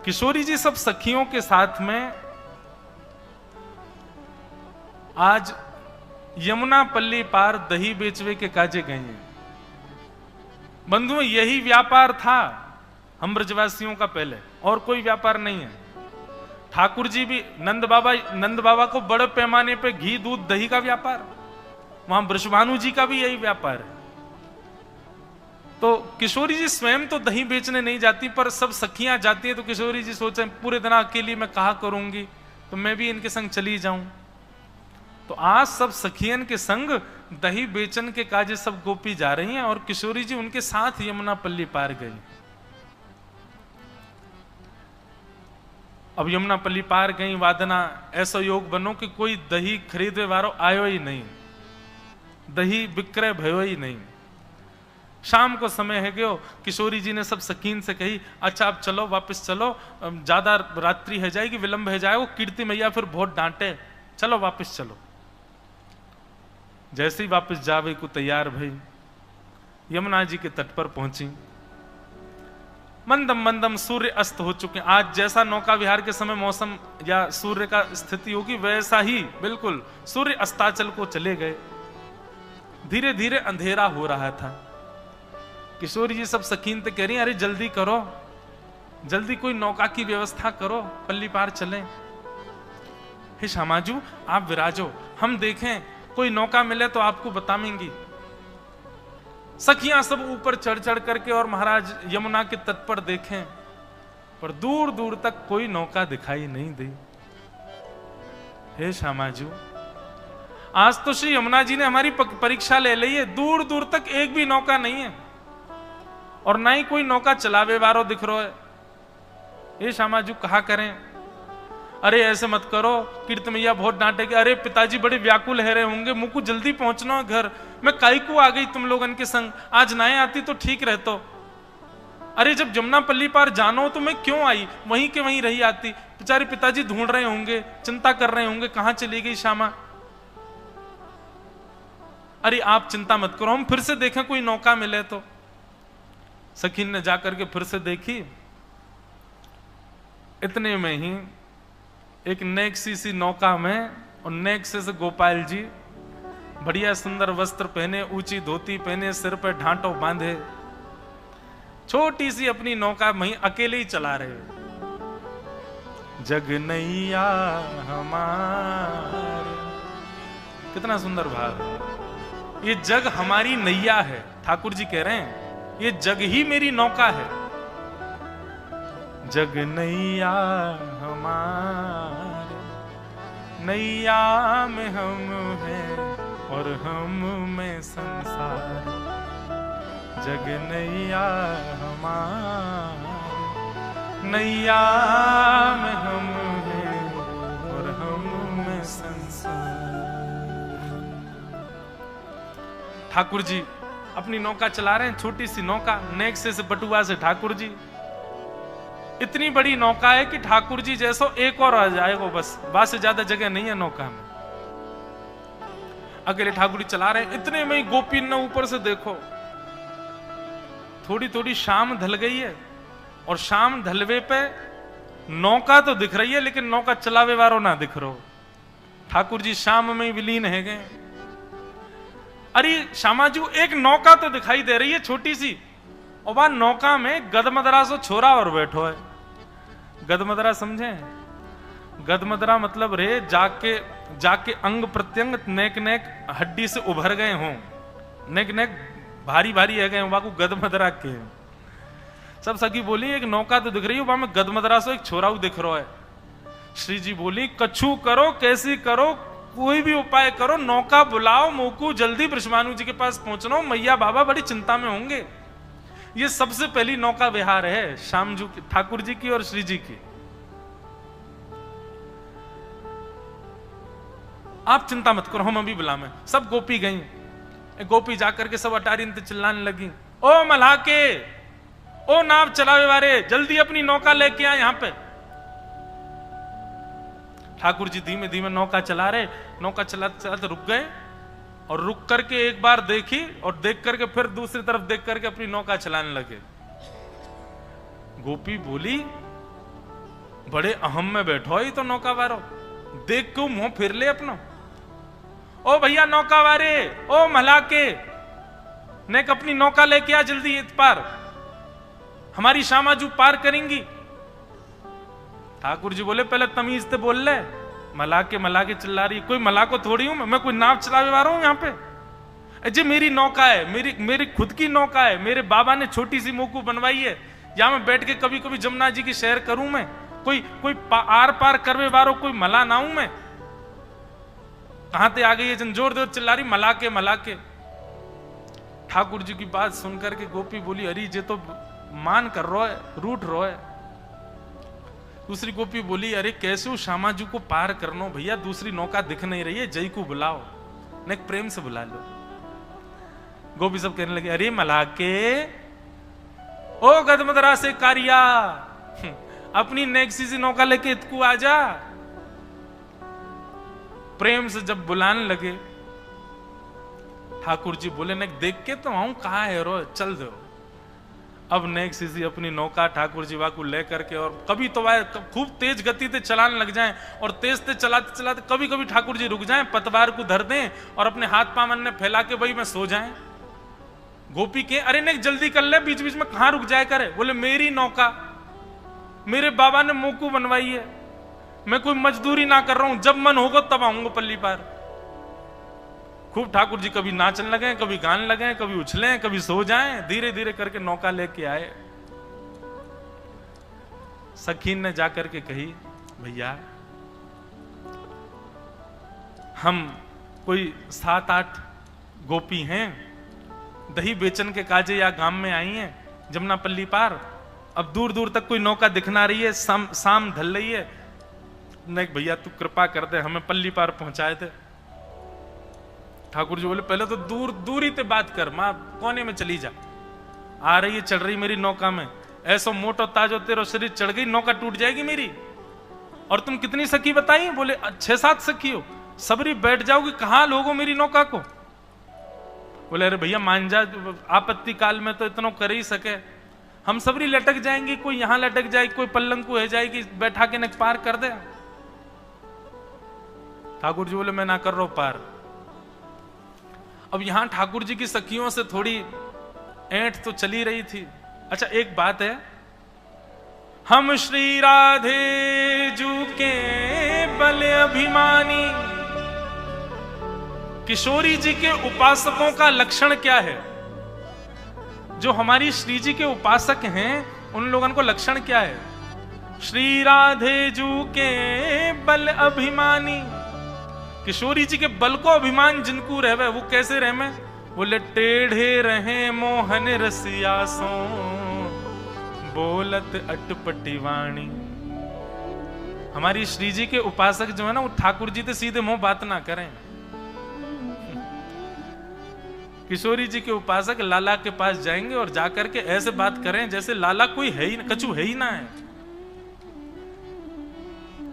किशोरी जी सब सखियों के साथ में आज यमुना पल्ली पार दही बेचवे के काजे गए हैं। बंधुओं, यही व्यापार था हम ब्रजवासियों का पहले, और कोई व्यापार नहीं है। ठाकुर जी भी नंद बाबा को बड़े पैमाने पे घी दूध दही का व्यापार, वहां बृषभानु जी का भी यही व्यापार है। तो किशोरी जी स्वयं तो दही बेचने नहीं जाती, पर सब सखियां जाती हैं, तो किशोरी जी सोचे पूरे दिन अकेली मैं कहा करूंगी, तो मैं भी इनके संग चली जाऊं। तो आज सब सखियन के संग दही बेचन के काजे सब गोपी जा रही हैं, और किशोरी जी उनके साथ यमुना पल्ली पार गई। अब यमुना पल्ली पार गई, वादना ऐसा योग बनो कि कोई दही खरीदे वारो आयो ही नहीं, दही विक्रय भयो ही नहीं। शाम को समय है गयो, किशोरी जी ने सब सकीन से कही, अच्छा अब चलो, वापस चलो, ज्यादा रात्रि है जाएगी, विलंब है जाएगा, कीर्ति मैया फिर बहुत डांटे, चलो वापस चलो। जैसे ही वापस जावे को तैयार भई, यमुना जी के तट पर पहुंची। मंदम मंदम सूर्य अस्त हो चुके। आज जैसा नौका विहार के समय मौसम या सूर्य का स्थिति होगी, वैसा ही बिल्कुल सूर्य अस्ताचल को चले गए। धीरे धीरे अंधेरा हो रहा था। किशोरी जी सब सकीन ते कह रही, अरे जल्दी करो, जल्दी कोई नौका की व्यवस्था करो, पल्ली पार चलें। हे श्यामाजू आप विराजो, हम देखें कोई नौका मिले तो आपको बताएंगी। सखियां सब ऊपर चढ़ चढ़ करके और महाराज यमुना के तट पर देखें, पर दूर दूर तक कोई नौका दिखाई नहीं दी। हे श्यामाजू, आज तो श्री यमुना जी ने हमारी परीक्षा ले ली है, दूर दूर तक एक भी नौका नहीं है, और ना ही कोई नौका चलावे वारो दिख रहा है। हे श्यामाजू कहा करें? अरे ऐसे मत करो, कीर्ति मैया बहुत डांटेगी। अरे पिताजी बड़े व्याकुल है रहे होंगे, मुझको जल्दी पहुंचना है घर, मैं काई को आ गई तुम लोगन के संग, आज ना आती तो ठीक रहतो। अरे जब जमुना पल्ली पार जानो तो मैं क्यों आई, वहीं के वहीं रही आती। बेचारे पिताजी ढूंढ रहे होंगे, चिंता कर रहे होंगे, कहां चली गई श्यामा। अरे आप चिंता मत करो, हम फिर से देखें कोई नौका मिले तो। सखी ने जाकर के फिर से देखी। इतने में ही एक नेक्सी सी नौका में, और नेक्से से गोपाल जी बढ़िया सुंदर वस्त्र पहने, ऊंची धोती पहने, सिर पर ढांटो बांधे, छोटी सी अपनी नौका वहीं अकेले ही चला रहे। जग नैया हमारे, कितना सुंदर भाव है। ये जग हमारी नैया है, ठाकुर जी कह रहे हैं ये जग ही मेरी नौका है। जग नैया हमारे, नैया में हम हैं और हम में संसार। जग नैया हमारे, नैया में हम हैं और हम में संसार। ठाकुर जी अपनी नौका चला रहे हैं, छोटी सी नौका, नेक्से से बटुआ से ठाकुर जी। इतनी बड़ी नौका है कि ठाकुर जी जैसो एक और आ जाएगा, बस से ज्यादा जगह नहीं है नौका में। अकेले ठाकुर जी चला रहे हैं। इतने में ही गोपी ने ऊपर से देखो, थोड़ी थोड़ी शाम ढल गई है, और शाम ढलवे पे नौका तो दिख रही है, लेकिन नौका चलावे वारो ना दिख रहा। ठाकुर जी शाम में विलीन है गए। अरे श्यामाजू एक नौका तो दिखाई दे रही है छोटी सी, और वह नौका में गदमदरा सो छोरा और बैठो है। गदमदरा समझे? गदमदरा मतलब रे जाके अंग प्रत्यंग नेक नेक हड्डी से उभर गए हों, नेक नेक भारी भारी है गए, वहां को गदमदरा के। सब सखी बोली एक नौका तो दिख रही है, वहां में गदमदरा सो एक छोरा दिख रहा है। श्री जी बोली कछु करो, कैसी करो, कोई भी उपाय करो, नौका बुलाओ, मोकू जल्दी बृषभानु जी के पास पहुंचना हो, मैया बाबा बड़ी चिंता में होंगे। ये सबसे पहली नौका विहार है श्यामजू की, ठाकुर जी की और श्री जी की। आप चिंता मत करो, हम अभी बुलावे। सब गोपी गई। गोपी जाकर के सब अटारी चिल्लाने लगी, ओ मल्हा के, ओ नाव चलावे वाले, जल्दी अपनी नौका लेके आ यहां पे। ठाकुर जी धीमे धीमे नौका चला रहे। नौका चलाते चलाते रुक गए, और रुक करके एक बार देखी, और देख करके फिर दूसरी तरफ देख करके अपनी नौका चलाने लगे। गोपी बोली बड़े अहम में बैठो ही तो नौका वारो, देख क्यों मुंह फिर ले अपना। ओ भैया नौका वारे, ओ मलाके, नेक अपनी नौका लेके आ जल्दी इत पार, हमारी शामाजू पार करेंगी। ठाकुर जी बोले पहले तमीज से बोल ले, मलाके चिल्ला रही, कोई मलाको थोड़ी हूं मैं कोई नाव चलावे वाला हूं यहाँ पे। जी मेरी नौका है, मेरी खुद की नौका है, मेरे बाबा ने छोटी सी मोकू बनवाई है, यहां मैं बैठ के कभी कभी जमुना जी की सैर करूं मैं, कोई आर पार करवे वारो कोई मला ना हूं मैं। कहां ते आ गई है जन जोर जोर चिल्ला रही मलाके। ठाकुर जी की बात सुनकर के गोपी बोली अरे जे तो मान कर रो है, रूठ रो है। दूसरी गोपी बोली अरे कैसे हो श्यामाजू को पार करनो भैया, दूसरी नौका दिख नहीं रही है, जय को बुलाओ, ने प्रेम से बुला लो। गोपी सब कहने लगे अरे मलाके, ओ गदमदरा से कारिया, अपनी नेक्सी सी नौका लेके इतकू आ जा। प्रेम से जब बुलाने लगे ठाकुर जी बोले नेक देख के तो आऊं कहा है रो, चल दो। अब नेक सीसी अपनी नौका ठाकुर जी वाकू लेकर के, और कभी तो वह खूब तेज गति से चलाने लग जाएं, और तेज से चलाते चलाते कभी कभी ठाकुर जी रुक जाएं, पतवार को धर दें और अपने हाथ पामन ने फैला के वही में सो जाएं। गोपी के अरे नेक जल्दी कर ले, बीच बीच में कहां रुक जाए करे। बोले मेरी नौका, मेरे बाबा ने मोकू बनवाई है, मैं कोई मजदूरी ना कर रहा हूं, जब मन होगा तब आऊंगा पल्ली पार। खूब ठाकुर जी कभी नाचने लगे, कभी गाने लगे, कभी उछले, कभी सो जाएं, धीरे धीरे करके नौका लेके आए। सखी ने जाकर के कही भैया हम कोई 7-8 गोपी हैं, दही बेचन के काजे या गांव में आई हैं जमुना पल्ली पार, अब दूर दूर तक कोई नौका दिखना रही है, शाम ढल रही है, नहीं भैया तू कृपा कर दे हमें पल्ली पार पहुंचाए थे। ठाकुर जी बोले पहले तो दूरी ते बात कर, मां कोने में चली जा, आ रही है चढ़ रही मेरी नौका में, ऐसा मोटो ताजो तेरो शरीर चढ़ गई नौका टूट जाएगी मेरी। और तुम कितनी सखी बताई? बोले 6-7 सखी हो, सबरी बैठ जाओगी, कहां लोगो मेरी नौका को। बोले अरे भैया मान जा, आपत्ति काल में तो इतना कर ही सके, हम सबरी लटक जाएंगी, कोई यहां लटक जाएगी, कोई पल्लंग को है जाएगी, बैठा के न पार कर दे। ठाकुर जी बोले मैं ना कर रहा हूं पार। अब यहां ठाकुर जी की सखियों से थोड़ी ऐंठ तो चली रही थी। अच्छा एक बात है, हम श्री राधे जू के बल अभिमानी, किशोरी जी के उपासकों का लक्षण क्या है? जो हमारी श्री जी के उपासक हैं उन लोगों को लक्षण क्या है? श्री राधे जू के बल अभिमानी, किशोरी जी के बल को अभिमान जिनको रहवे वो कैसे रहमे? बोले टेढ़े रहे मोहन रसियासों, बोलत अटपटी वाणी। हमारी श्री जी के उपासक जो है ना वो ठाकुर जी से सीधे मुंह बात ना करें। किशोरी जी के उपासक लाला के पास जाएंगे और जाकर के ऐसे बात करें जैसे लाला कोई है ही, कछु है ही ना है।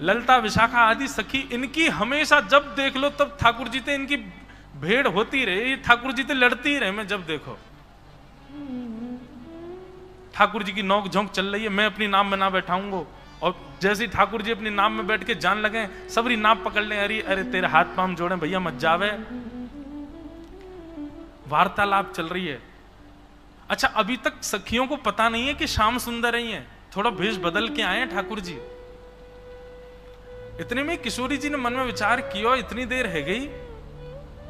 ललता विशाखा आदि सखी इनकी हमेशा जब देख लो तब ठाकुर जी से इनकी भेड़ होती रहे, ठाकुर जी से लड़ती ही रहे। मैं जब देखो ठाकुर जी की नोक झोंक चल रही है, मैं अपनी नाम में ना बैठाऊंगा, और जैसे ठाकुर जी अपनी नाम में बैठ के जान लगे सबरी नाम पकड़ ले, अरे अरे तेरे हाथ पांव जोड़े भैया मत जावे। वार्तालाप चल रही है। अच्छा अभी तक सखियों को पता नहीं है कि श्याम सुंदर ही है, थोड़ा भेष बदल के आए ठाकुर जी। इतने में किशोरी जी ने मन में विचार किया, इतनी देर है गई,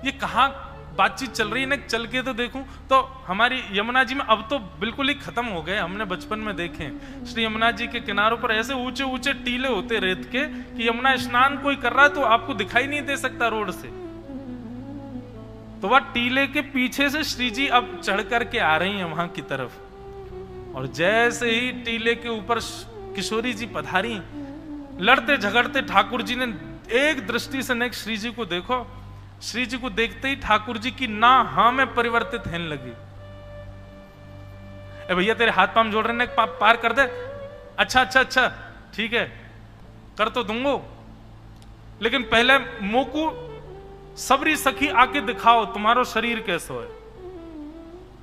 ये कहां बातचीत चल रही है ना, चल के तो देखूं। तो हमारी यमुना जी में अब तो बिल्कुल ही खत्म हो गए, हमने बचपन में देखे श्री यमुना जी के किनारों पर ऐसे ऊंचे ऊंचे टीले होते रेत के कि यमुना स्नान कोई कर रहा है तो आपको दिखाई नहीं दे सकता रोड से। तो वह टीले के पीछे से श्री जी अब चढ़ करके आ रही हैं वहां की तरफ, और जैसे ही टीले के ऊपर किशोरी जी पधारी, लड़ते झगड़ते ठाकुर जी ने एक दृष्टि से नेक श्री जी को देखो। श्री जी को देखते ही ठाकुर जी की ना हां में परिवर्तित होने लगी। ए भैया तेरे हाथ पांव जोड़ रहे ने, पार कर दे। अच्छा अच्छा अच्छा ठीक है कर तो दूंगो, लेकिन पहले मोकू सबरी सखी आके दिखाओ तुम्हारो शरीर कैसो है।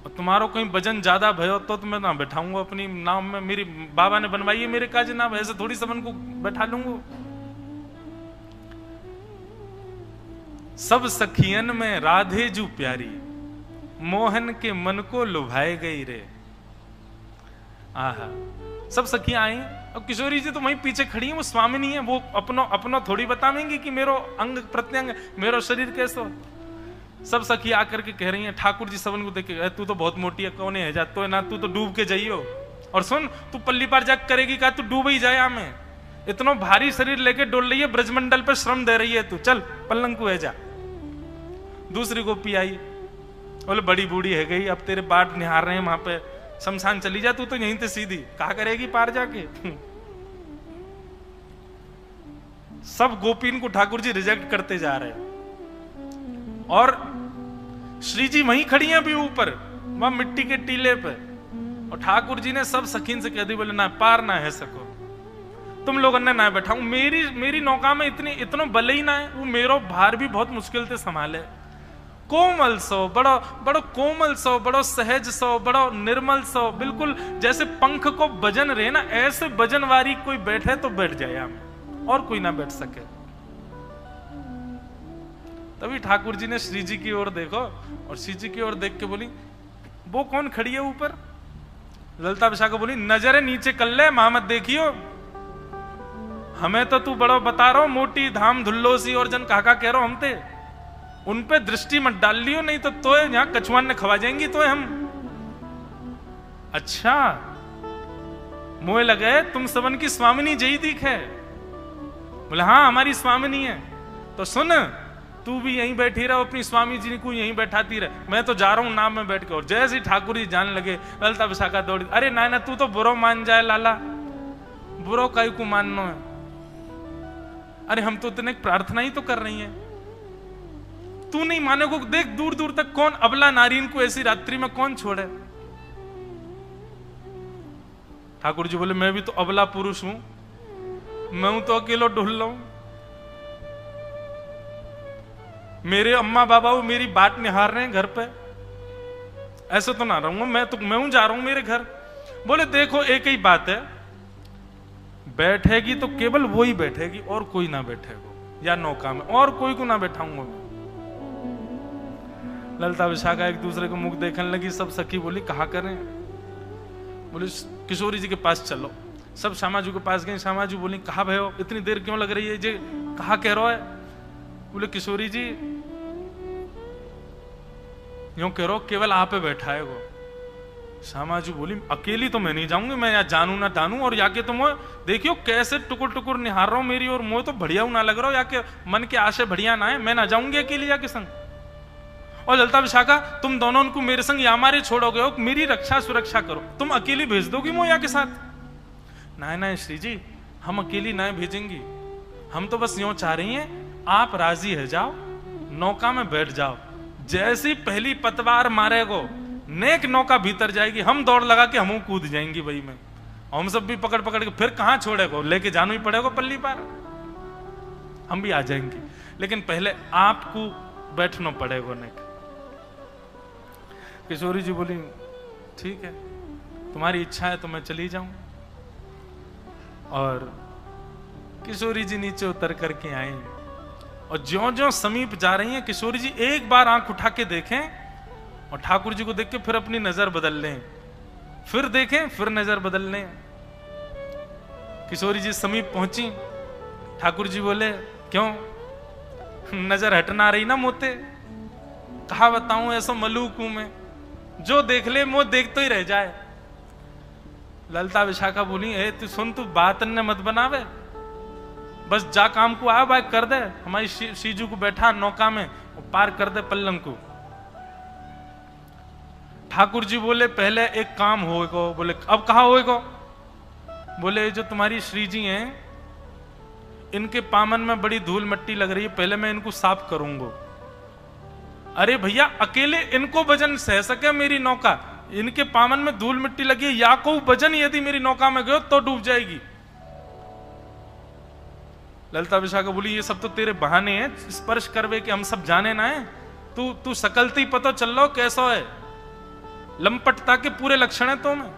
और तुम्हारो कहीं वजन ज्यादा भयो तो मैं ना बैठाऊंगा अपनी नाव में, मेरी बाबा ने बनवाई है मेरे काज नाव, ऐसे थोड़ी सबन को बैठा लूंगा। सब सखियन में राधे जू प्यारी, मोहन के मन को लुभाए गई रे। आहा, सब सखियां आई और किशोरी जी तो वहीं पीछे खड़ी हैं, वो स्वामिनी है, वो अपनो थोड़ी बतावेंगी कि मेरो अंग प्रत्यंग, मेरो शरीर कैसो। सब सखी आकर के कह रही हैं, ठाकुर जी सबन को देख के, तू तो बहुत मोटी है, कौन है जा तो है ना, तू तो डूब के जाइयो। और सुन, तू पल्ली पार जाग करेगी का, तू डूब ही जाए हमें, इतना भारी शरीर लेके डोल रही है, ब्रजमंडल पे श्रम दे रही है तू, चल पलंग को है जा। दूसरी गोपी आई, बोले बड़ी बूढ़ी है गई, अब तेरे बाट निहार रहे हैं वहां पे, शमशान चली जा तू तो यहीं से सीधी, कहा करेगी पार जाके। सब गोपीन को ठाकुर जी रिजेक्ट करते जा रहे हैं और श्री जी वहीं खड़ी हैं अभी ऊपर वहां मिट्टी के टीले पे, और ठाकुर जी ने सब सखीन से कह दी, बोले ना पार ना है सको, तुम लोगों ने ना बैठाऊं, मेरी नौका में इतनो बल ही ना है, वो मेरो भार भी बहुत मुश्किल से संभाले। कोमल सो, बड़ो कोमल सो, बड़ो सहज सो, बड़ो निर्मल सो, बिल्कुल जैसे पंख को वजन रहे ना, ऐसे वजन वारी कोई बैठे तो बैठ जाए हम, और कोई ना बैठ सके। तभी ठाकुर जी ने श्री जी की ओर देखो, और श्री जी की ओर देख के बोली, वो कौन खड़ी है ऊपर? ललिता विशाखा बोली, नजरे नीचे कर ले, मां मत देखियो, हमें तो तू बड़ो बता रहा, मोटी धाम धुल्लो सी और जन काका कह रहा हम ते, उन पे दृष्टि मत डाल लियो, नहीं तो यहां कछुआन ने खवा जाएंगी तो हम। अच्छा, मोए लगे तुम सबन की स्वामिनी जई दिख है। बोले हाँ हमारी स्वामिनी है, तो सुन तू भी यहीं बैठी रहो, अपनी स्वामी जी को यहीं बैठाती रहे, मैं तो जा रहा हूं नाम में बैठ के। और जैसे ही ठाकुर जी जाने लगे, ललिता विशाखा दौड़ी, अरे ना तू तो बुरो मान जाए लाला, बुरो काई को मानना है, अरे हम तो इतने प्रार्थना ही तो कर रही हैं, तू नहीं मानेगो, देख दूर दूर तक कौन अबला नारीन को ऐसी रात्रि में कौन छोड़े। ठाकुर जी बोले, मैं भी तो अबला पुरुष हूं, मैं हूं तो अकेलो ढुल रहा हूं, मेरे अम्मा बाबा वो मेरी बात निहार रहे हैं घर पे, ऐसे तो ना रहूंगा, मैं हूं जा रहा हूं मेरे घर। बोले देखो एक ही बात है, बैठेगी तो केवल वो ही बैठेगी और कोई ना बैठेगा, या नौका में और कोई को ना बैठाऊंगा मैं। ललिता विशाखा एक दूसरे को मुख देखने लगी, सब सखी बोली कहा करें? बोले किशोरी जी के पास चलो। सब श्यामाजू के पास गए, श्यामाजू बोली कहा भयो, इतनी देर क्यों लग रही है जी, कहा कह रहा है? बोले किशोरी जी यूं कह रहा केवल आप पे बैठा है वो। श्यामाजू बोली अकेली तो मैं नहीं जाऊंगी, मैं यहाँ जानू ना जानू, और याके तुम देखियो कैसे टुकुर टुकुर निहार रहा हूं मेरी, और मुझे तो बढ़िया ना लग रहा हो, याके मन के आशे बढ़िया ना है, मैं ना जाऊंगी अकेली जाके संग। और ललिता विशाखा तुम दोनों उनको मेरे संग या मारे छोड़ोगे हो, मेरी रक्षा सुरक्षा करो, तुम अकेली भेज दोगी मोया के साथ? ना श्री जी हम अकेली ना भेजेंगी, हम तो बस यूं चाह रही हैं आप राजी है जाओ, नौका में बैठ जाओ, जैसी पहली पतवार मारेगो नेक नौका भीतर जाएगी, हम दौड़ लगा के हम कूद जाएंगी वही में, हम सब भी पकड़ पकड़ के फिर कहां छोड़ेगो, लेके जाना ही पड़ेगा पल्ली पार, हम भी आ जाएंगे, लेकिन पहले आपको बैठना पड़ेगा नेक। किशोरी जी बोली ठीक है तुम्हारी इच्छा है तो मैं चली जाऊं। और किशोरी जी नीचे उतर करके आई, और ज्यों ज्यों समीप जा रही हैं किशोरी जी एक बार आंख उठा के देखें, और ठाकुर जी को देख के फिर अपनी नजर बदल लें, फिर देखें फिर नजर बदल लें। किशोरी जी समीप पहुंची, ठाकुर जी बोले क्यों नजर हटना रही ना मोते, कहा बताऊं ऐसा मलूक हूं मैं, जो देख ले मुंह देखते ही रह जाए। ललिता विशाखा बोली ए तू सुन, तू बात न मत बनावे, बस जा काम को आ बात कर दे, हमारी शीजू को बैठा नौका में पार कर दे पल्लंग को। ठाकुर जी बोले पहले एक काम होएगा। बोले अब कहा होएगा? बोले जो तुम्हारी श्री जी हैं इनके पामन में बड़ी धूल मिट्टी लग रही है, पहले मैं इनको साफ करूंगा। अरे भैया अकेले इनको वजन सह सके मेरी नौका, इनके पामन में धूल मिट्टी लगी है, या को वजन यदि मेरी नौका में गयो तो डूब जाएगी। ललिता विशाखा बोली ये सब तो तेरे बहाने हैं, स्पर्श करवे के हम सब जाने ना है, तू सकलती पता चल लो कैसा है। लंपटता के पूरे लक्षण है तो में।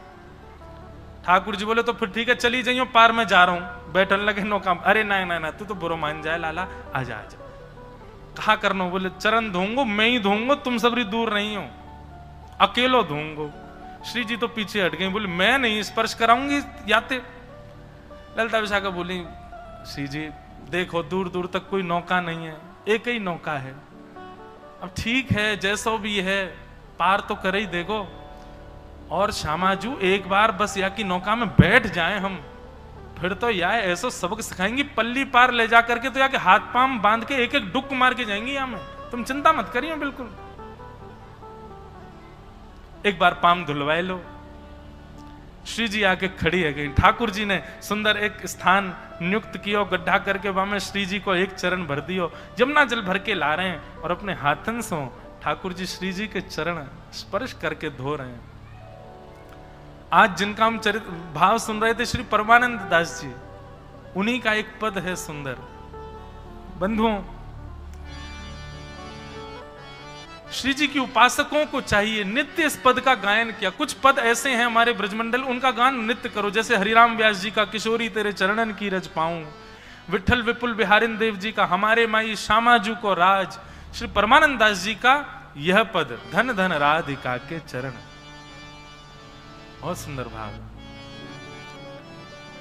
ठाकुर जी बोले तो फिर ठीक है चली जाइयो, पार में जा रहा हूं। बैठन लगे नौका। अरे ना ना ना, तू तो बुरो मान जाए लाला, आजा आजा। कहा करनो? बोले चरण धोऊंगो, मैं ही धोऊंगो, तुम सबरी दूर नहीं हो, अकेलो धोऊंगो। श्री जी तो पीछे हट गई, बोले मैं नहीं स्पर्श कराऊंगी याते। ललिता विशाखा बोली श्री जी देखो दूर दूर तक कोई नौका नहीं है, एक ही नौका है। अब ठीक है जैसो भी है, पार तो करे ही देखो। और श्यामाजू एक बार बस या की नौका में बैठ जाएं हम, फिर तो या ऐसा सबक सिखाएंगी, पल्ली पार ले जा करके तो या के हाथ पांव बांध के एक एक डुक मार के जाएंगी यहाँ में। तुम चिंता मत करिए बिल्कुल, एक बार पांव धुलवाए लो। श्री जी आके खड़ी है गई। ठाकुर जी ने सुंदर एक स्थान नियुक्त किया, गड्ढा करके वहां में श्री जी को एक चरण भर दियो। यमुना जल भर के ला रहे हैं और अपने हाथन से ठाकुर जी श्री जी के चरण स्पर्श करके धो रहे हैं। आज जिनका हम चरित्र भाव सुन रहे थे श्री परमानंद दास जी, उन्हीं का एक पद है सुंदर। बंधुओं, श्री जी की उपासकों को चाहिए नित्य इस पद का गायन किया। कुछ पद ऐसे हैं हमारे ब्रजमंडल, उनका गान नित्य करो। जैसे हरिराम व्यास जी का किशोरी तेरे चरणन की रज पाऊं, विठल विपुल बिहारिन देव जी का हमारे माई श्यामाजू को राज, श्री परमानंद दास जी का यह पद धन धन राधिका के चरण। बहुत सुंदर भाव।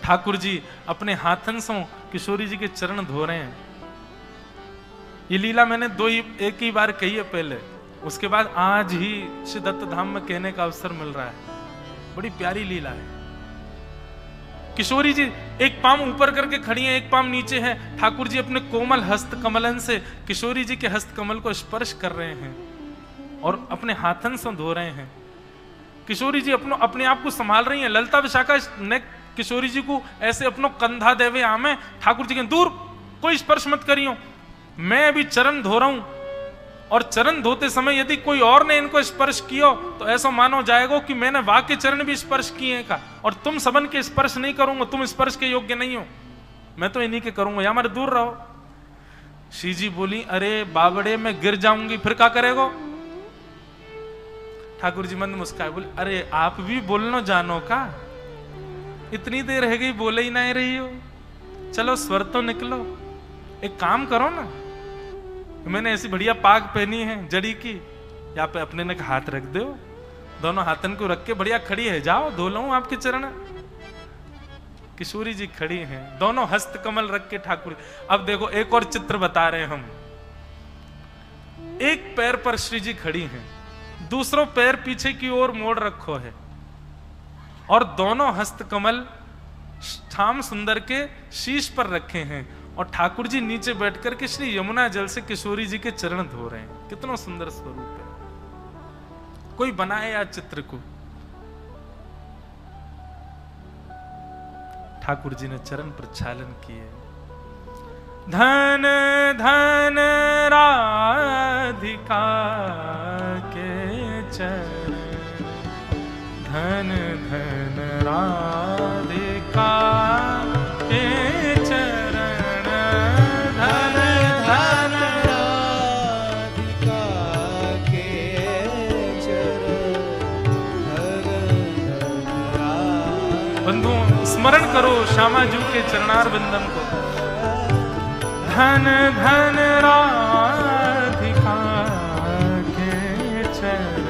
ठाकुर जी अपने हाथन से किशोरी जी के चरण धो रहे हैं। ये लीला मैंने एक ही बार कही है पहले, उसके बाद आज ही श्री दत्त धाम में कहने का अवसर मिल रहा है। बड़ी प्यारी लीला है। किशोरी जी एक पांव ऊपर करके खड़ी हैं, एक पांव नीचे है। ठाकुर जी अपने कोमल हस्त कमलन से किशोरी जी के हस्त कमल को स्पर्श कर रहे हैं और अपने हाथन से धो रहे हैं। किशोरी जी अपने आप को संभाल रही हैं। ललिता विशाखा ने किशोरी जी को ऐसे अपनो कंधा देवे आमे। ठाकुर जी के दूर, कोई स्पर्श मत करियो, मैं अभी चरण धो रहा हूं। और चरण धोते समय यदि कोई और ने इनको स्पर्श किया तो ऐसा मानो जाएगा कि मैंने वाके चरण भी स्पर्श किए का, और तुम सबन के स्पर्श नहीं करूंगा, तुम स्पर्श के योग्य नहीं हो, मैं तो इन्हीं के करूंगा, या हमारे दूर रहो। श्री जी बोली अरे बाबड़े मैं गिर जाऊंगी, फिर क्या करेगो? ठाकुर जी मंद मुस्काए, बोले अरे आप भी बोलना जानो का, इतनी देर रह गई बोले ही नहीं रही हो, चलो स्वर तो निकलो, एक काम करो ना, मैंने ऐसी बढ़िया पाग पहनी है जड़ी की, यहाँ पे अपने ने हाथ रख दो, दोनों हाथन को रख के बढ़िया खड़ी है, जाओ धो लो आपके चरण। किशोरी जी खड़ी हैं, दोनों हस्त कमल रख के ठाकुर। अब देखो एक और चित्र बता रहे हैं हम। एक पैर पर श्री जी खड़ी हैं, दूसरों पैर पीछे की ओर मोड़ रखो है, और दोनों हस्त कमल श्याम सुंदर के शीश पर रखे हैं, और ठाकुर जी नीचे बैठ करके श्री यमुना जल से किशोरी जी के चरण धो रहे हैं। कितना सुंदर स्वरूप है। कोई बनाए या चित्र को। ठाकुर जी ने चरण प्रक्षालन किए। धन धन राधिका के चरण, धन धन राधिका के चरण, स्मरण करो श्यामाजू के चरणार बिंदम को। धन धन राधिका के चरण,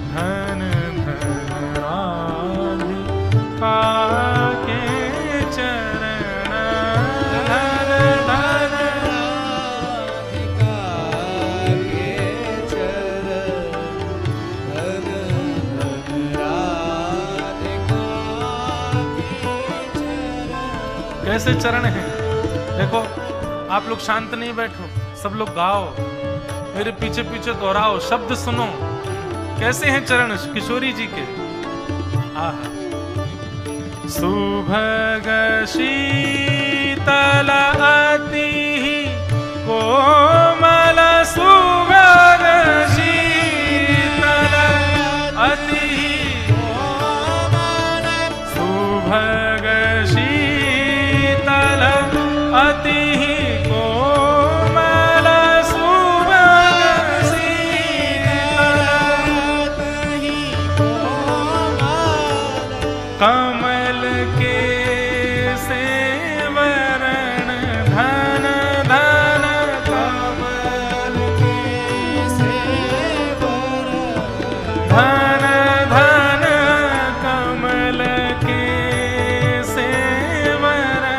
धन धन राधिका के चरण, धन धन राधिका के चरण, धन धन राधिका। कैसे चरण हैं देखो। आप लोग शांत नहीं बैठो, सब लोग गाओ, मेरे पीछे पीछे दोहराओ, शब्द सुनो। कैसे हैं चरण किशोरी जी के। आहा। सुभग शीतल अति कोमल, सुभग शीतल अति कोमल, सुभग शीतल अति कोमल, सुभग शीतल सेवरण धन धन कमल के सेवरण धन धन कमल के सेवरण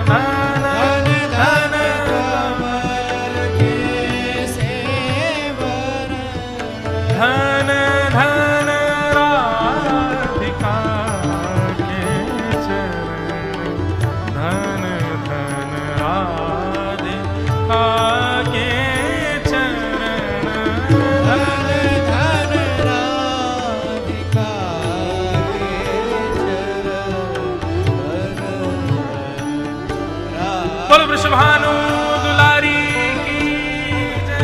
धन धन कमल के सेवरण धन धन राधिका के चरण धन धन राधिका के चरण धन धन राधिका के चरण बोल वृषभानु दुलारी की जय।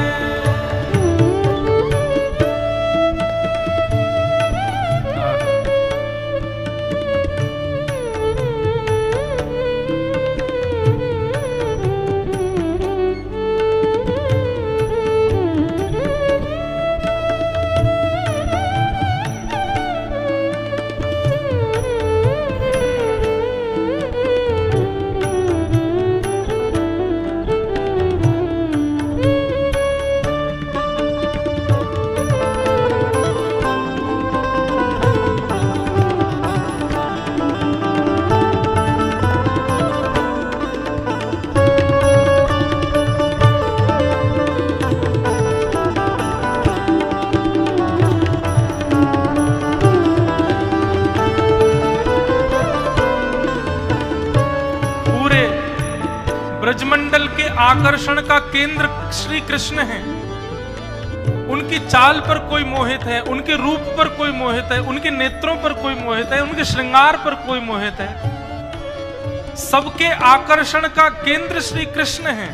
पूरे ब्रजमंडल के आकर्षण का केंद्र श्री कृष्ण है। उनकी चाल पर कोई मोहित है, उनके रूप पर कोई मोहित है, उनके नेत्रों पर कोई मोहित है, उनके श्रृंगार पर कोई मोहित है। सबके आकर्षण का केंद्र श्री कृष्ण है।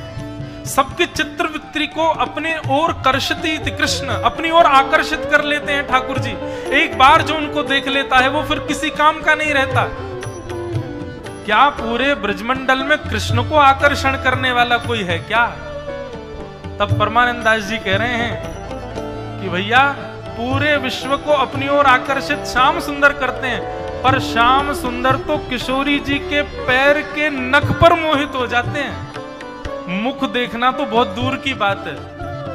सबके चित्रवृत्ति को अपने ओर कर्षति कृष्ण, अपनी ओर आकर्षित कर लेते हैं ठाकुर जी। एक बार जो उनको देख लेता है वो फिर किसी काम का नहीं रहता। क्या पूरे ब्रजमंडल में कृष्ण को आकर्षण करने वाला कोई है क्या? तब परमानंद दास जी कह रहे हैं कि भैया पूरे विश्व को अपनी ओर आकर्षित श्याम सुंदर करते हैं, पर श्याम सुंदर तो किशोरी जी के पैर के नख पर मोहित हो जाते हैं। मुख देखना तो बहुत दूर की बात है,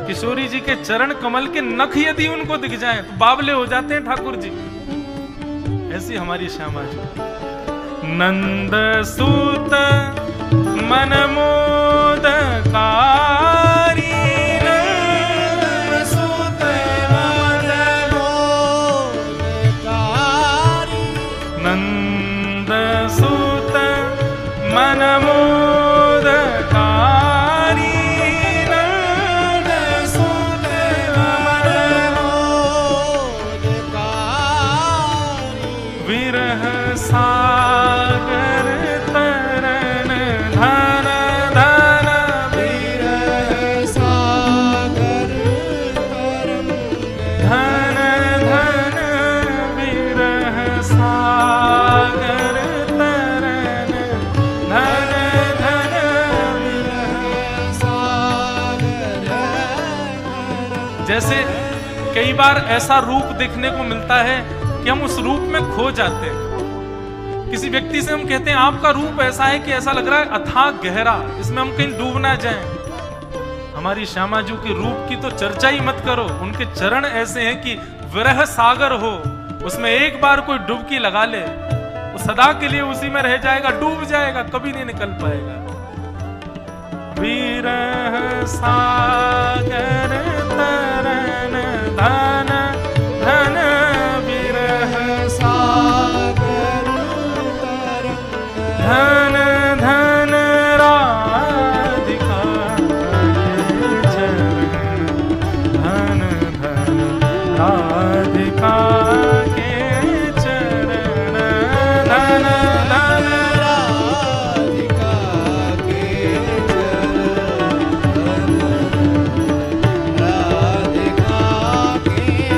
किशोरी जी के चरण कमल के नख यदि उनको दिख जाएं तो बावले हो जाते हैं ठाकुर जी। ऐसी हमारी श्यामा जी। नंद सूत मन मोदकारी, नंद सूत मन मोदकारी, नंद सूत मन मोदकारी, नंद सूत मन मोदकारी, विरह सागर तरन धन धन विरह सागर तरंग, धन धन विरह सागर तरन धन धन विरह सागर तरंग। जैसे कई बार ऐसा रूप देखने को मिलता है कि हम उस रूप में खो जाते हैं। किसी व्यक्ति से हम कहते हैं आपका रूप ऐसा है कि ऐसा लग रहा है अथाह गहरा, इसमें हम कहीं डूब ना जाएं। हमारी श्यामा जी के रूप की तो चर्चा ही मत करो। उनके चरण ऐसे हैं कि विरह सागर हो, उसमें एक बार कोई डुबकी लगा ले वो सदा के लिए उसी में रह जाएगा, डूब जाएगा, कभी नहीं निकल पाएगा। विरह सागर तरन धन धन विरह सागर तरंग, धन धन राधिका के चरण धन धन राधिका के चरण धन धन राधिका के चरण, राधिका के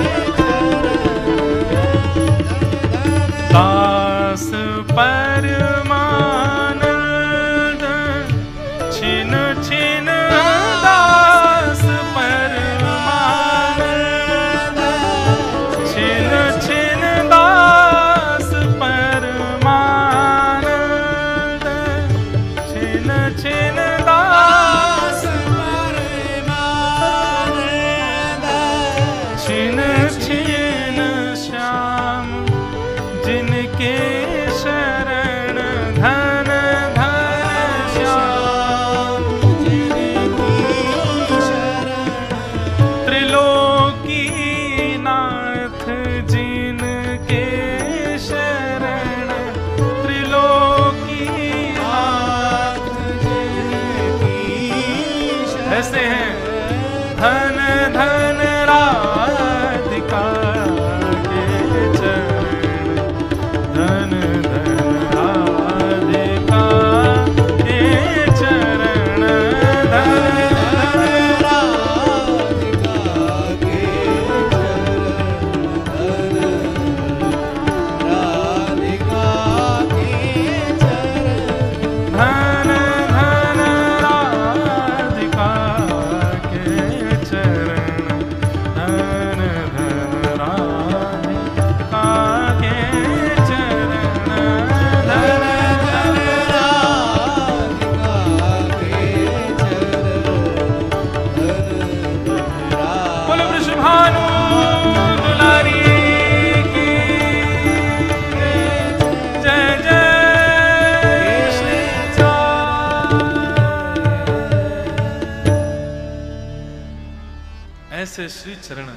ऐसे श्री चरण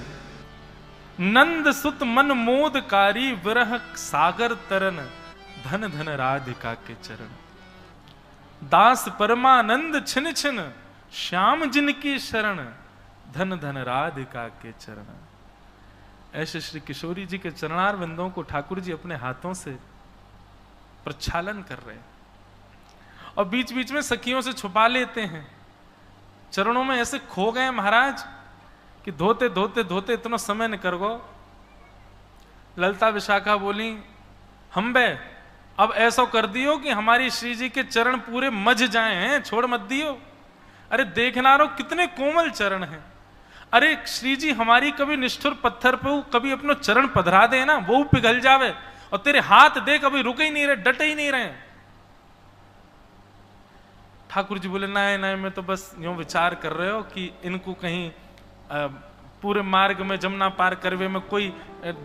नंद सुत मन मोदकारी विरह सागर तरन धन धन राधिका के चरण दास परमानंद छिन छिन श्याम जिनकी शरण धन धन राधिका के चरण। ऐसे श्री किशोरी जी के चरणार बिंदों को ठाकुर जी अपने हाथों से प्रक्षालन कर रहे हैं और बीच बीच में सखियों से छुपा लेते हैं। चरणों में ऐसे खो गए महाराज कि धोते धोते धोते इतना समय न कर गो। ललता विशाखा बोली हम बे अब ऐसा कर दियो कि हमारी श्री जी के चरण पूरे मज जाए हैं, छोड़ मत दियो। अरे देखना रो कितने कोमल चरण हैं। अरे श्री जी हमारी कभी निष्ठुर पत्थर पे कभी अपनो चरण पधरा दे ना, वो पिघल जावे और तेरे हाथ देख अभी रुके ही नहीं रहे, डटे ही नहीं रहे। ठाकुर जी बोले नहीं नहीं, मैं तो बस यूं विचार कर रहे हो कि इनको कहीं पूरे मार्ग में जमुना पार करवे में कोई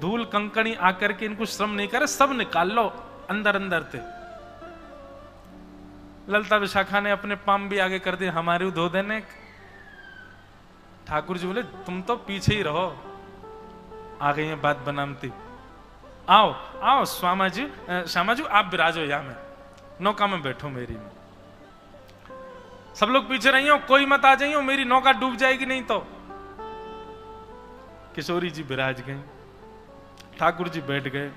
धूल कंकड़ी आकर के इनको श्रम नहीं करे, सब निकाल लो अंदर अंदर थे। ललता विशाखा ने अपने पाम भी आगे कर दिए हमारे धो देने। ठाकुर जी बोले तुम तो पीछे ही रहो, आ गई है बात बनामती। आओ आओ श्यामा जी आप विराजो यहाँ में, नौका में बैठो मेरी में। सब लोग पीछे रही हो, कोई मत आ जाइयो, मेरी नौका डूब जाएगी नहीं तो। किशोरी जी विराज गए, ठाकुर जी बैठ गए।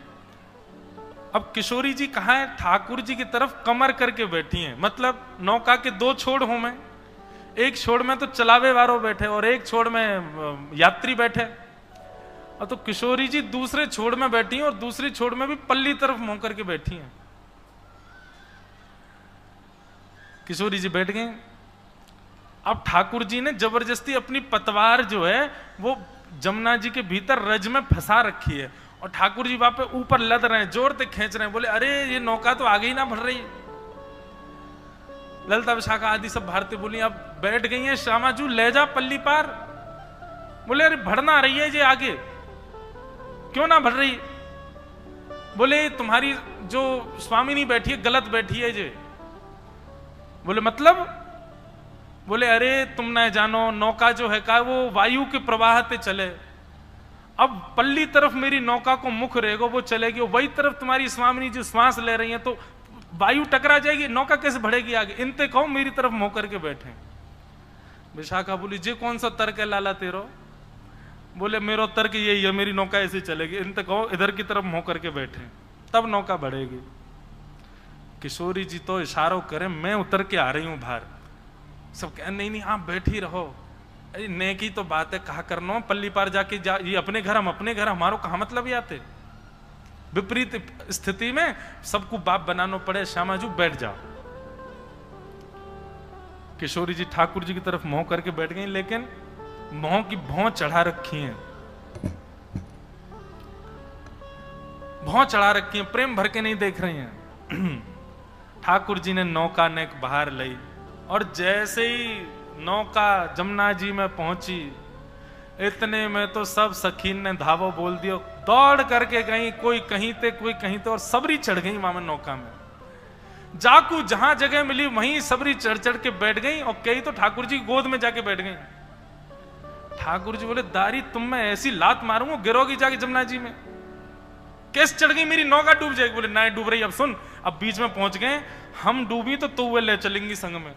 अब किशोरी जी कहां है? ठाकुर जी की तरफ कमर करके बैठी हैं। मतलब नौका के दो छोड़ हूं मैं, एक छोड़ में तो चलावे वालों बैठे और एक छोड़ में यात्री बैठे। और तो किशोरी जी दूसरे छोड़ में बैठी हैं और दूसरी छोड़ में भी पल्ली तरफ मुंह करके बैठी हैं। किशोरी जी बैठ गए। अब ठाकुर जी ने जबरदस्ती अपनी पतवार जो है वो जमुना जी के भीतर रज में फंसा रखी है और ठाकुर जी वहां पे ऊपर लद रहे हैं, जोर से खींच रहे हैं। बोले अरे ये नौका तो आगे ही ना बढ़ रही। ललता विशाखा आदि सब भारतीय बोली अब बैठ गई हैं, श्यामाजू ले जा पल्ली पार। बोले अरे बढ़ना रही है ये आगे, क्यों ना बढ़ रही? बोले तुम्हारी जो स्वामिनी बैठी है गलत बैठी है ये। बोले मतलब? बोले अरे तुम न जानो नौका जो है का वो वायु के प्रवाह से चले। अब पल्ली तरफ मेरी नौका को मुख रहेगा वो चलेगी, वही तरफ तुम्हारी स्वामिनी जो श्वास ले रही है तो वायु टकरा जाएगी, नौका कैसे बढ़ेगी आगे? इनते कहो मेरी तरफ मुंह करके बैठे। विशाखा बोली जे कौन सा तर्क है लाला तेरो? बोले मेरो तर्क यही है, मेरी नौका ऐसे चलेगी। इनते कहो इधर की तरफ मुंह करके बैठे, तब नौका बढ़ेगी। किशोरी जी तो इशारों करें मैं उतर के आ रही हूं बाहर। सब कह नहीं नहीं आप बैठी रहो, अरे नेकी तो बात है, कहा करना पल्ली पार जाके ये अपने घर हम अपने घर, हमारो कहा मतलब ही आते। विपरीत स्थिति में सबको बाप बनाना पड़े। श्यामाजू बैठ जाओ। किशोरी जी ठाकुर जी की तरफ मोह करके बैठ गई, लेकिन मोह की भौं चढ़ा रखी है, भौं चढ़ा रखी है, प्रेम भर के नहीं देख रही हैं। ठाकुर जी ने नौका ने बाहर लाई और जैसे ही नौका जमुना जी में पहुंची इतने में तो सब सखीन ने धावो बोल दियो, दौड़ करके गई, कोई कहीं ते कोई कहीं ते, और सबरी चढ़ गई वहां में नौका में। जाकू जहां जगह मिली वहीं सबरी चढ़ चढ़ के बैठ गई और कई तो ठाकुर जी गोद में जाके बैठ गई। ठाकुर जी बोले दारी तुम में ऐसी लात मारूंगा गिरोगी जाके जमुना जी में। कैसे चढ़ गई? मेरी नौका डूब जाएगी। बोले नहीं डूब रही। अब सुन, अब बीच में पहुंच गए, हम डूबी तो तू वे ले चलेंगी संग में,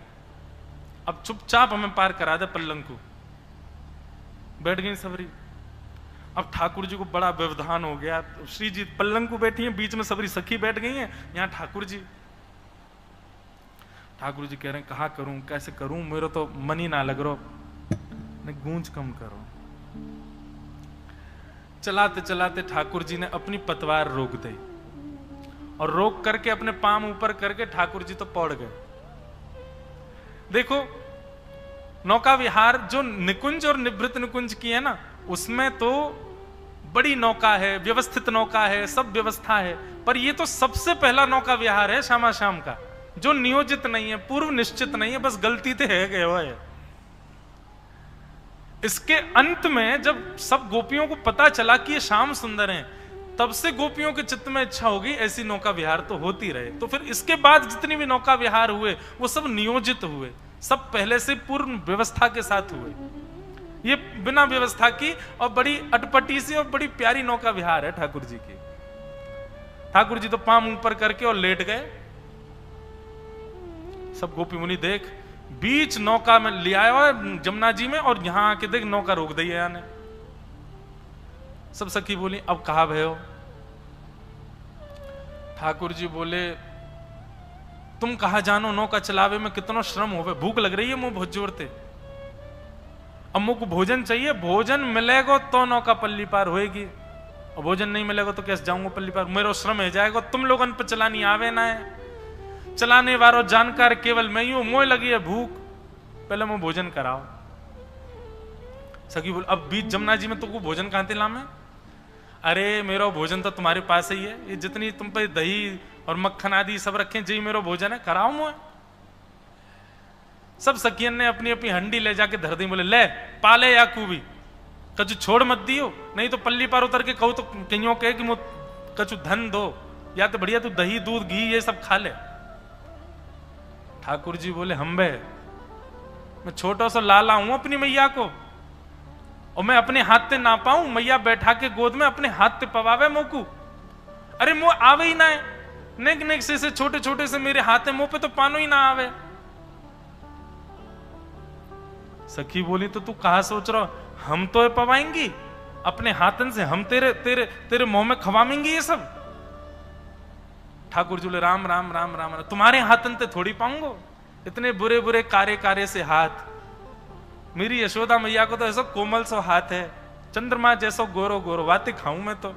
अब चुपचाप हमें पार करा दे पल्लंग को। बैठ गई सबरी। अब ठाकुर जी को बड़ा व्यवधान हो गया। श्री जी पल्लंग को बैठी हैं, बीच में सबरी सखी बैठ गई हैं, यहां ठाकुर जी। ठाकुर जी कह रहे हैं कहा करूं कैसे करूं, मेरा तो मन ही ना लग रहा। गूंज कम करो। चलाते चलाते ठाकुर जी ने अपनी पतवार रोक दी और रोक करके अपने पाम ऊपर करके ठाकुर जी तो पौड़ गए। देखो नौका विहार जो निकुंज और निभृत निकुंज की है ना, उसमें तो बड़ी नौका है, व्यवस्थित नौका है, सब व्यवस्था है, पर ये तो सबसे पहला नौका विहार है श्यामा श्याम का, जो नियोजित नहीं है, पूर्व निश्चित नहीं है, बस गलती से है गए हुआ है। इसके अंत में जब सब गोपियों को पता चला कि ये श्याम सुंदर हैं, तब से गोपियों के चित्त में इच्छा होगी ऐसी नौका विहार तो होती रहे। तो फिर इसके बाद जितनी भी नौका विहार हुए वो सब नियोजित हुए, सब पहले से पूर्ण व्यवस्था के साथ हुए। ये बिना व्यवस्था की और बड़ी अटपटी सी और बड़ी प्यारी नौका विहार है ठाकुर जी की। ठाकुर जी तो पांव ऊपर करके और लेट गए। सब गोपी मुनि देख बीच नौका में ले आया हुआ जमुना जी में, और यहां आके देख नौका रोक दी है याने। सब सखी बोली अब कहा भयो? ठाकुर जी बोले तुम कहा जानो नौका चलावे में कितना श्रम होवे, भूख लग रही है मुंह बहुत जोर ते, अब मुझको भोजन चाहिए, भोजन मिलेगा तो नौका पल्ली पार होएगी, और भोजन नहीं मिलेगा तो कैसे जाऊंगा पल्ली पार, मेरा श्रम है जाएगा। तुम लोगन पे चलानी आवे ना है, चलाने वालों जानकार केवल मैं ही हूं, मोह लगी है भूख, पहले मैं भोजन कराओ। सखी बोल अब बीच जमुना जी में तुमको भोजन कहां ला में? अरे मेरा भोजन तो तुम्हारे पास ही है, ये जितनी तुम पे दही और मक्खन आदि सब रखे जी मेरा भोजन है, कराओ मुझे। सब सखियन ने अपनी अपनी हंडी ले जाके धर दी, बोले ले पाले या कूबी, कछु छोड़ मत दियो, नहीं तो पल्ली पार उतर के कहो तो कहीं कहे कि मुझ कछु धन दो, या तो बढ़िया तू दही दूध घी ये सब खा ले। ठाकुर जी बोले हम्बे मैं छोटा सा लाला हूं अपनी मैया को, और मैं अपने हाथ से ना पाऊं, मैया बैठा के गोद में अपने हाथ से पवावे मोकू, अरे मुंह आवे ही ना है, नेक नेक से छोटे छोटे से मेरे हाथ मुंह पे तो पानो ही ना आवे। सखी बोली तो तू कहा सोच रहा, हम तो ये पवाएंगी अपने हाथन से, हम तेरे तेरे तेरे मुंह में खवाएंगे ये सब? ठाकुर जी बोले राम राम राम राम, तुम्हारे हाथन ते थोड़ी पाऊंगो, इतने बुरे बुरे कारे से हाथ, मेरी यशोदा मैया को तो ऐसा कोमल सो हाथ है, चंद्रमा जैसो गोरो गोरो वाते खाऊं मैं तो,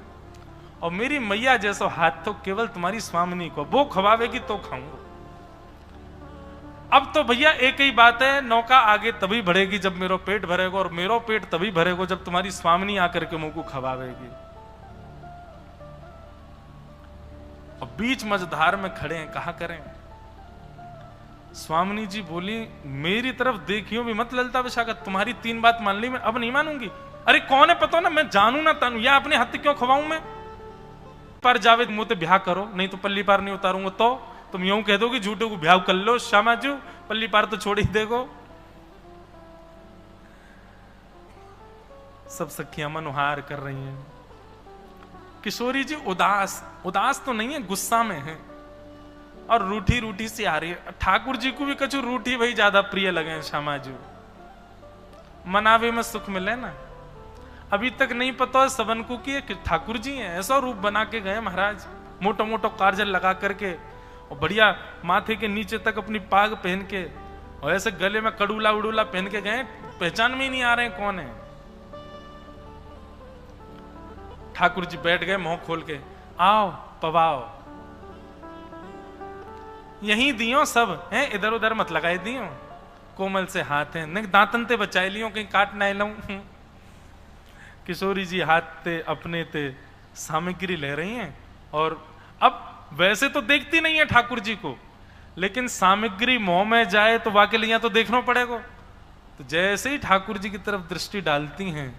और मेरी मैया जैसो हाथ तो केवल तुम्हारी स्वामिनी को, वो खवावेगी तो खाऊंगा। अब तो भैया एक ही बात है, नौका आगे तभी बढ़ेगी जब मेरा पेट भरेगा, और मेरा पेट तभी भरेगा जब तुम्हारी स्वामिनी आकर के मुंह को खवावेगी। और बीच मझधार में खड़े हैं, कहा करें? स्वामिनी जी बोली मेरी तरफ देखियो भी मत ललता विशाखा, तुम्हारी 3 बात मान ली मैं अब नहीं मानूंगी। अरे कौन है पता ना, मैं जानू ना तानू, या अपने हाथ क्यों खवाऊं मैं? पर जावेद मुंह ते ब्याह करो, नहीं तो पल्ली पार नहीं उतारूंगा। तो तुम यूं कह दोगे झूठे को ब्याह कर लो श्यामाजू, पल्ली पार तो छोड़ ही देगो। सब सखियां मनोहार कर रही हैं। किशोरी जी उदास तो नहीं है, गुस्सा में है और रूठी रूठी सी आ रही है। ठाकुर जी को भी कछु रूठी भाई ज्यादा प्रिय लगे श्यामाजू, मनावे में सुख मिले ना। अभी तक नहीं पता सबन को कि ठाकुर जी हैं, ऐसा रूप बना के गए महाराज, मोटो मोटो काजल लगा करके और बढ़िया माथे के नीचे तक अपनी पाग पहन के, और ऐसे गले में कड़ूला उड़ूला पहन के गए, पहचान में ही नहीं आ रहे कौन है। ठाकुर जी बैठ गए मुंह खोल के, आओ पवाओ, यहीं दियो सब हैं, इधर उधर मत लगाए दियो, कोमल से हाथ है, नहीं दांतन ते बचाए लियो कहीं काट ना लूं। किशोरी जी हाथ ते अपने ते सामग्री ले रही हैं, और अब वैसे तो देखती नहीं है ठाकुर जी को, लेकिन सामग्री मुंह में जाए तो वाकई लिया तो देखना पड़ेगा। तो जैसे ही ठाकुर जी की तरफ दृष्टि डालती हैं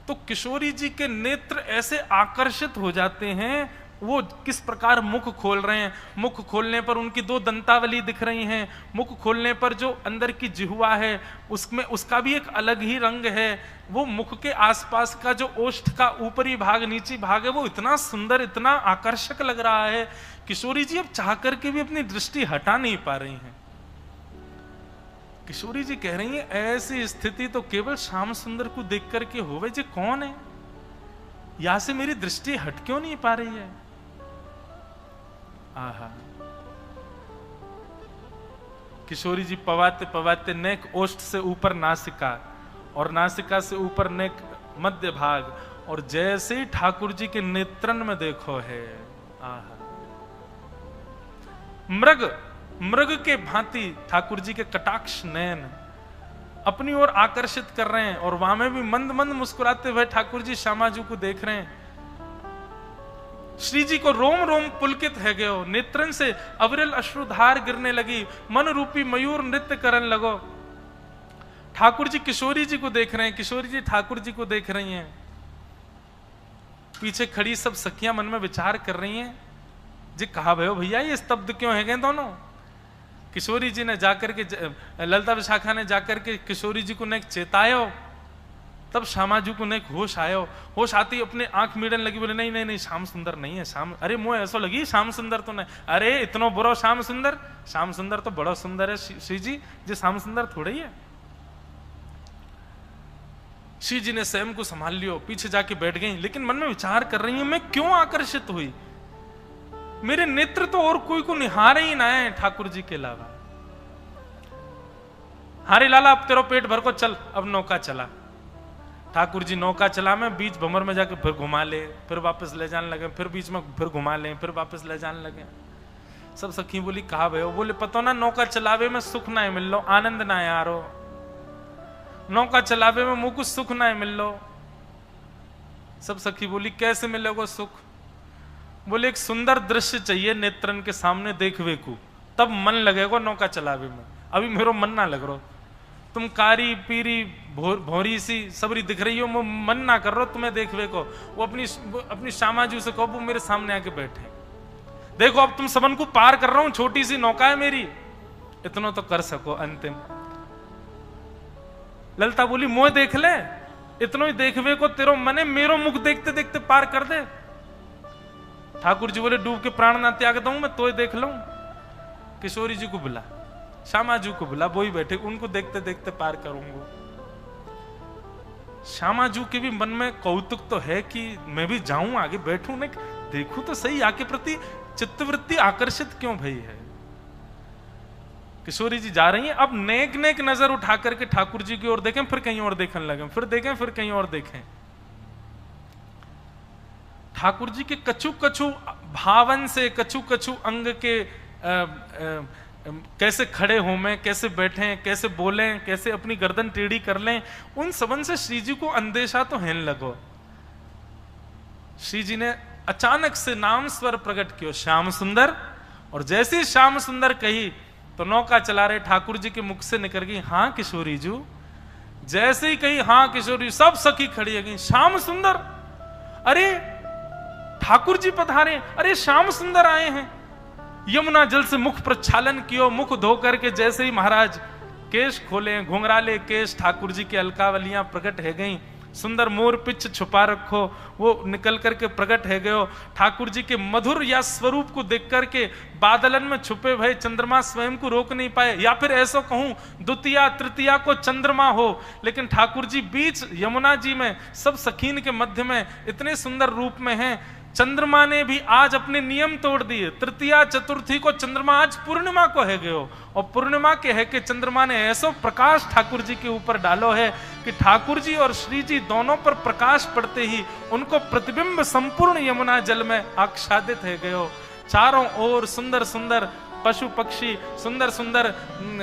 तो किशोरी जी के नेत्र ऐसे आकर्षित हो जाते हैं, वो किस प्रकार मुख खोल रहे हैं, मुख खोलने पर उनकी 2 दंतावली दिख रही हैं, मुख खोलने पर जो अंदर की जिह्वा है उसमें उसका भी एक अलग ही रंग है, वो मुख के आसपास का जो ओष्ठ का ऊपरी भाग नीची भाग है वो इतना सुंदर इतना आकर्षक लग रहा है। किशोरी जी अब चाह करके भी अपनी दृष्टि हटा नहीं पा रही हैं। किशोरी जी कह रही हैं ऐसी स्थिति तो केवल श्याम सुंदर को देख करके होवे, जी कौन है, यहां से मेरी दृष्टि हट क्यों नहीं पा रही है। आहा, किशोरी जी पवाते पवाते नेक ओष्ठ से ऊपर नासिका, और नासिका से ऊपर नेक मध्य भाग, और जैसे ही ठाकुर जी के नेत्रन में देखो है, आहा, मृग के भांति ठाकुर जी के कटाक्ष नयन अपनी ओर आकर्षित कर रहे हैं, और वहां में भी मंद मंद मुस्कुराते हुए ठाकुर जी श्यामाजू को देख रहे हैं। श्री जी को रोम रोम पुलकित है गयो, नेत्रन से अविरल अश्रुधार गिरने लगी, मन रूपी मयूर नृत्य करने लगो। ठाकुर जी किशोरी जी को देख रहे हैं, किशोरी जी ठाकुर जी को देख रही हैं। पीछे खड़ी सब सखियां मन में विचार कर रही हैं, जी कहा भयो भैया ये स्तब्ध क्यों है गए दोनों। किशोरी जी ने जाकर के ललता विशाखा ने जाकर के किशोरी जी को ने चेतायो तब श्यामाजू को ने होश आयो, होश आती अपने आंख मीड़न लगी, बोले नहीं नहीं नहीं श्याम सुंदर नहीं है, श्याम, अरे मुँह ऐसा लगी श्याम सुंदर तो नहीं, अरे इतना बुरा श्याम सुंदर तो बड़ा सुंदर है श्री जी, जो श्याम सुंदर थोड़ा ही है। श्री जी ने स्वयं को संभाल लियो, पीछे जाके बैठ गई, लेकिन मन में विचार कर रही हूं मैं क्यों आकर्षित हुई, मेरे नेत्र तो और कोई को निहारे ही ना है ठाकुर जी के अलावा। हारे लाला अब तेरा पेट भर को चल, अब नौका चला। ठाकुर जी नौका चला में बीच भंवर में जाके फिर घुमा ले, फिर वापस ले जाने लगे, फिर बीच में फिर घुमा ले, फिर वापस ले जाने लगे। सब सखी बोली कहा भयो, बोले पतो ना नौका चलावे में सुख ना मिल लो, आनंद ना आ रो, नौका चलावे में मुझको सुख ना मिल लो। सब सखी बोली कैसे मिलेगा सुख, बोले एक सुंदर दृश्य चाहिए नेत्रन के सामने देखवे को, तब मन लगेगा नौका चलावे में, अभी मेरो मन ना लग रहा, तुम कारी पीरी भोरी सी सबरी दिख रही हो, मन ना कर रहा तुम्हें देखवे को। वो अपनी श्यामाजू से कहो वो मेरे सामने आके बैठे, देखो अब तुम सबन को पार कर रहा हूं, छोटी सी नौका है मेरी, इतना तो कर सको अंतिम। ललिता बोली मोह देख ले, इतना ही देखवे को तेरो मने मेरो मुख देखते देखते पार कर दे। ठाकुर जी बोले डूब के प्राण ना त्याग दूं मैं तो देख लूं। किशोरी जी को बुला, श्यामाजू को बुला, वो ही बैठे, उनको देखते देखते पार करूंगा। श्यामाजू के भी मन में कौतुक तो है कि मैं भी जाऊं आगे बैठूं, नहीं देखूं तो सही आके प्रति चित्तवृत्ति आकर्षित क्यों भई है। किशोरी जी जा रही हैं, अब नेक नेक नजर उठा करके ठाकुर जी की ओर देखें, फिर कहीं और देखने लगे, फिर देखें फिर कहीं और देखें। ठाकुर जी के कछु कछु भावन से, कछु कछु अंग के कैसे खड़े हो में, कैसे बैठे, कैसे बोलें, कैसे अपनी गर्दन टेढ़ी कर लें, उन सबन से श्री जी को अंदेशा तो हेन लगो। श्री जी ने अचानक से नाम स्वर प्रकट किया श्याम सुंदर, और जैसे ही श्याम सुंदर कही तो नौका चला रहे ठाकुर जी के मुख से निकल गई हाँ किशोरी जू। जैसे ही कही हाँ किशोरी, सब सखी खड़ी है गई, श्याम सुंदर, अरे ठाकुर जी पधारे, अरे श्याम सुंदर आए हैं। यमुना जल से मुख प्रक्षालन कियो, मुख धो करके जैसे ही महाराज केश खोले, घुंघराले केश, ठाकुर जी की अलकावलियां प्रकट है गई, सुंदर मोर पिच छुपा रखो वो निकल करके प्रकट है गयो। ठाकुर जी के मधुर या स्वरूप को देख करके बादलन में छुपे भय चंद्रमा स्वयं को रोक नहीं पाए, या फिर ऐसा कहूं द्वितीया तृतीया को चंद्रमा हो, लेकिन ठाकुर जी बीच यमुना जी में सब सखीन के मध्य में इतने सुंदर रूप में हैं। चंद्रमा ने भी आज अपने नियम तोड़ दिए, तृतीया चतुर्थी को चंद्रमा आज पूर्णिमा को है गयो, और पूर्णिमा के है कि चंद्रमा ने ऐसो प्रकाश ठाकुर जी के ऊपर डालो है कि ठाकुर जी और श्री जी दोनों पर प्रकाश पड़ते ही उनको प्रतिबिंब संपूर्ण यमुना जल में आच्छादित है गयो। चारों ओर सुंदर सुंदर पशु पक्षी, सुंदर सुंदर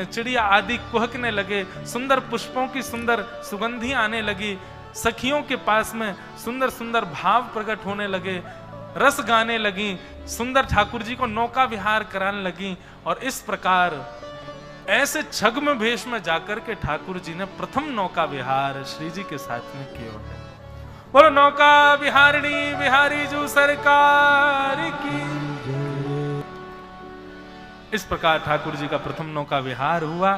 चिड़िया आदि कुहकने लगे, सुंदर पुष्पों की सुंदर सुगंधी आने लगी, सखियों के पास में सुंदर सुंदर भाव प्रकट होने लगे, रस गाने लगी, सुंदर ठाकुर जी को नौका विहार कराने लगी। और इस प्रकार ऐसे छद्म भेष में जाकर के ठाकुर जी ने प्रथम नौका विहार श्री जी के साथ में किया है। बोलो नौका विहारिणी बिहारी जू सरकार की। इस प्रकार ठाकुर जी का प्रथम नौका विहार हुआ।